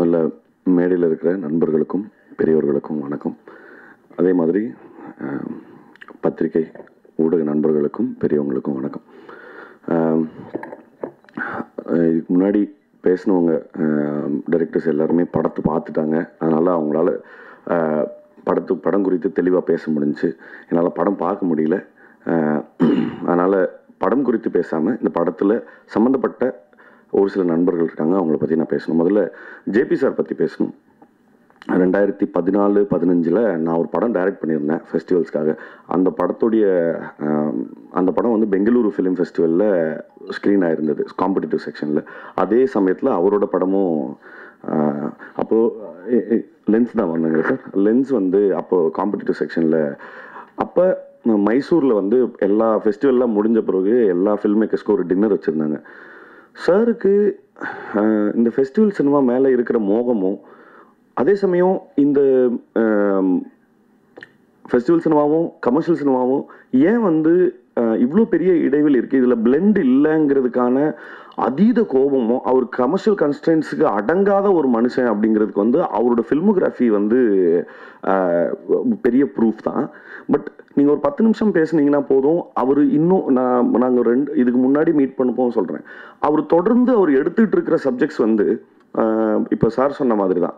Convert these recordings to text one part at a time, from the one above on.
முதல்ல மேடையில் இருக்கிற நண்பர்களுக்கும் பெரியவர்களுக்கும் வணக்கம். அதே மாதிரி பத்திரிகை ஊடக நண்பர்களுக்கும் பெரியவங்களுக்கும் வணக்கம். இதுக்கு முன்னாடி பேசினவங்க டைரக்டர்ஸ் எல்லாருமே படத்தை பார்த்துட்டாங்க. அதனால் அவங்களால படம் குறித்து தெளிவாக பேச முடிஞ்சுச்சு. என்னால் படம் பார்க்க முடியல. அதனால் படம் குறித்து பேசாமல் இந்த படத்தில் சம்மந்தப்பட்ட ஒரு சில நண்பர்கள் இருக்காங்க, அவங்கள பற்றி நான் பேசணும். முதல்ல ஜேபி சார் பற்றி பேசணும். 2014-15 நான் ஒரு படம் டைரக்ட் பண்ணியிருந்தேன் ஃபெஸ்டிவல்ஸ்க்காக. அந்த படம் வந்து பெங்களூரு ஃபிலிம் ஃபெஸ்டிவலில் ஸ்க்ரீன் ஆகிருந்தது காம்படிட்டிவ் செக்ஷனில். அதே சமயத்தில் அவரோட படமும் அப்போது லென்ஸ் தான் வந்தாங்க சார். லென்ஸ் வந்து அப்போது காம்படிட்டிவ் செக்ஷனில். அப்போ மைசூரில் வந்து எல்லா ஃபெஸ்டிவல்லாம் முடிஞ்ச பிறகு எல்லா ஃபில்ம் மேக்கர்ஸ்க்கும் ஒரு டின்னர் வச்சுருந்தாங்க. சாருக்கு இந்த ஃபெஸ்டிவல் சினிமா மேலே இருக்கிற மோகமும், அதே சமயம் இந்த ஃபெஸ்டிவல் சினிமாவும் கமர்ஷியல் சினிமாவும் ஏன் வந்து இவ்வளோ பெரிய இடைவெளி இருக்குது, இதில் பிளெண்ட் இல்லைங்கிறதுக்கான அதீத கோபமும், அவர் கமர்ஷியல் கன்ஸ்டன்ஸுக்கு அடங்காத ஒரு மனுஷன் அப்படிங்கிறதுக்கு வந்து அவரோட ஃபில்மோகிராஃபி வந்து பெரிய ப்ரூஃப் தான். பட் நீங்கள் ஒரு 10 நிமிஷம் பேசுனீங்கன்னா போதும், அவர் இன்னும் நாங்கள் இதுக்கு முன்னாடி மீட் பண்ணப்போம் சொல்கிறேன், அவர் தொடர்ந்து அவர் எடுத்துகிட்டு இருக்கிற சப்ஜெக்ட்ஸ் வந்து இப்போ சார் சொன்ன மாதிரி தான்.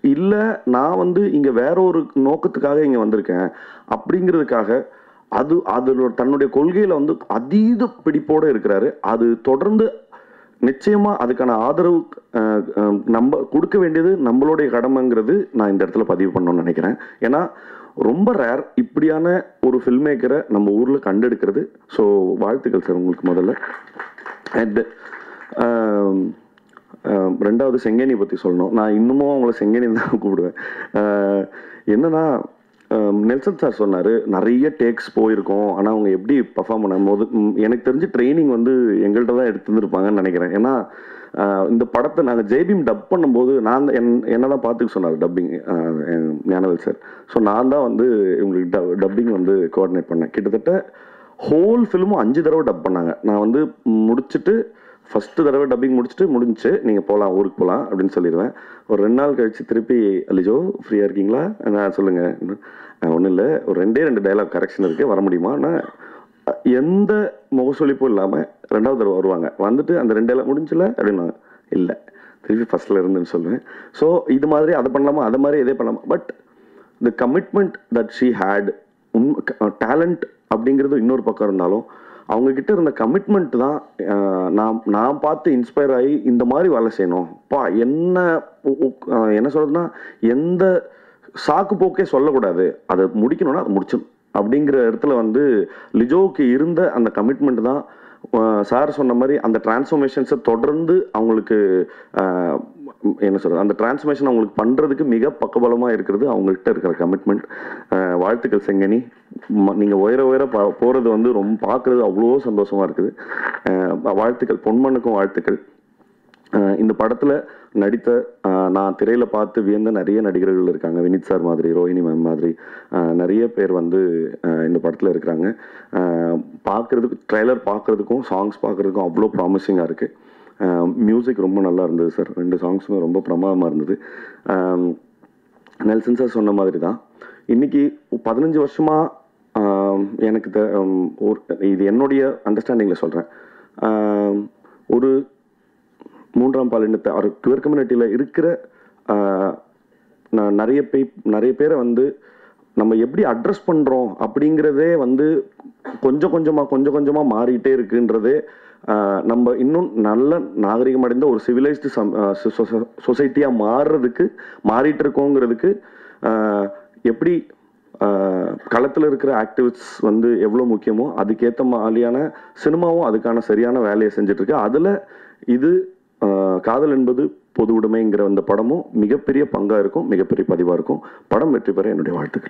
இல்லை நான் வந்து இங்கே வேற ஒரு நோக்கத்துக்காக இங்கே வந்திருக்கேன் அப்படிங்கிறதுக்காக அதோட தன்னுடைய கொள்கையில் வந்து அதீத பிடிப்போடு இருக்கிறாரு. அது தொடர்ந்து நிச்சயமாக அதுக்கான ஆதரவு நம்ம கொடுக்க வேண்டியது நம்மளுடைய கடமைங்கிறது நான் இந்த இடத்துல பதிவு பண்ணணும்னு நினைக்கிறேன். ஏன்னா ரொம்ப ரேர் இப்படியான ஒரு ஃபில்ம் மேக்கரை நம்ம ஊரில் கண்டெடுக்கிறது. ஸோ வாழ்த்துக்கள் சார் உங்களுக்கு முதல்ல. அண்ட் ரெண்டாவது செங்கேனி பற்றி சொல்லணும். நான் இன்னமும் அவங்கள செங்கேனி தான் கூப்பிடுவேன். என்னன்னா நெல்சன் சார் சொன்னார் நிறைய டேக்ஸ் போயிருக்கோம், ஆனால் அவங்க எப்படி பர்ஃபார்ம் பண்ணும்போது எனக்கு தெரிஞ்சு ட்ரைனிங் வந்து எங்கள்கிட்ட தான் எடுத்துருந்துருப்பாங்கன்னு நினைக்கிறேன். ஏன்னா இந்த படத்தை நாங்கள் ஜெய்பீம் டப் பண்ணும்போது நான் என்ன தான் பார்த்துக்க சொன்னார் டப்பிங் ஞானவேல் சார். ஸோ நான் தான் வந்து இவங்களுக்கு டப்பிங் வந்து கோஆர்டினேட் பண்ணேன். கிட்டத்தட்ட ஹோல் ஃபிலிமும் 5 தடவை டப் பண்ணாங்க. நான் வந்து முடிச்சுட்டு ஃபஸ்ட்டு தடவை டப்பிங் முடிஞ்சிச்சு, நீங்கள் போகலாம், ஊருக்கு போகலாம் அப்படின்னு சொல்லிடுவேன். ஒரு 2 நாள் கழித்து திருப்பி அலிஜோ ஃப்ரீயாக இருக்கீங்களா, நான் சொல்லுங்கள், ஒன்றும் இல்லை, ஒரு 2 டைலாக் கரெக்ஷன் இருக்குது, வர முடியுமா? நான் எந்த முகசொலிப்பும் இல்லாமல் 2வது தடவை வருவாங்க. வந்துட்டு அந்த 2 டைலாக் முடிஞ்சில்ல அப்படின்னாங்க. இல்லை, திருப்பி ஃபஸ்ட்டில் இருந்துன்னு சொல்லுவேன். ஸோ இது மாதிரி அதை பண்ணலாமா, அதை மாதிரி இதே பண்ணலாமா. But the commitment that she had, talent அப்படிங்கிறது இன்னொரு பக்கம் இருந்தாலும் அவங்கக்கிட்ட இருந்த கமிட்மெண்ட் தான் நான் பார்த்து இன்ஸ்பயர் ஆகி இந்த மாதிரி வேலை செய்யணும். என்ன சொல்றதுன்னா, எந்த சாக்கு போக்கே சொல்லக்கூடாது, அதை முடிக்கணும்னா அதை முடிச்சிடும் அப்படிங்கிற இடத்துல வந்து லிஜோவுக்கு இருந்த அந்த கமிட்மெண்ட் தான் சார் சொன்ன மாதிரி அந்த டிரான்ஸ்ஃபர்மேஷன்ஸை தொடர்ந்து அவங்களுக்கு என்ன சொல்கிறது, அந்த டிரான்ஸ்ஃபர்மேஷன் அவங்களுக்கு பண்ணுறதுக்கு மிக பக்கபலமாக இருக்கிறது அவங்கள்ட்ட இருக்கிற கமிட்மெண்ட். வாழ்த்துக்கள் செங்கனி, நீங்கள் உயர போகிறது வந்து ரொம்ப பார்க்குறது அவ்வளோ சந்தோஷமாக இருக்குது. வாழ்த்துக்கள், பொன்மனுக்கும் வாழ்த்துக்கள். இந்த படத்தில் நடித்த நான் திரையில் பார்த்து வியந்த நிறைய நடிகர்கள் இருக்காங்க. வினித் சார் மாதிரி, ரோஹிணி மேம் மாதிரி நிறைய பேர் வந்து இந்த படத்தில் இருக்கிறாங்க. பார்க்குறதுக்கு ட்ரெய்லர் பார்க்குறதுக்கும் சாங்ஸ் பார்க்குறதுக்கும் அவ்வளோ ப்ராமிசிங்காக இருக்குது. மியூசிக் ரொம்ப நல்லா இருந்தது சார். 2 சாங்ஸுமே ரொம்ப பிரமாதமாக இருந்தது. நெல்சன் சார் சொன்ன மாதிரி தான் இன்றைக்கி 15 வருஷமாக எனக்கு இது என்னுடைய அண்டர்ஸ்டாண்டிங்கில் சொல்கிறேன், ஒரு 3ஆம் பாலினத்தை குயர் கம்யூனிட்டியில் இருக்கிற நிறைய பேரை வந்து நம்ம எப்படி அட்ரஸ் பண்ணுறோம் அப்படிங்கிறதே வந்து கொஞ்சம் கொஞ்சமாக மாறிக்கிட்டே இருக்குன்றதே நம்ம இன்னும் நல்ல நாகரிகம் அடைந்த ஒரு சிவிலைஸ்டு சொசைட்டியாக மாறிட்டு இருக்கோங்கிறதுக்கு எப்படி களத்தில் இருக்கிற ஆக்டிவிஸ்ட்ஸ் வந்து எவ்வளோ முக்கியமோ அதுக்கேற்ற மாதிரியான சினிமாவும் அதுக்கான சரியான வேலையை செஞ்சிட்ருக்கு. அதில் இது காதல் என்பது பொது உடைமைங்கிற அந்த படமும் மிகப்பெரிய பங்காக இருக்கும், மிகப்பெரிய பதிவாக இருக்கும். படம் வெற்றி பெற என்னுடைய வாழ்த்துக்கள்.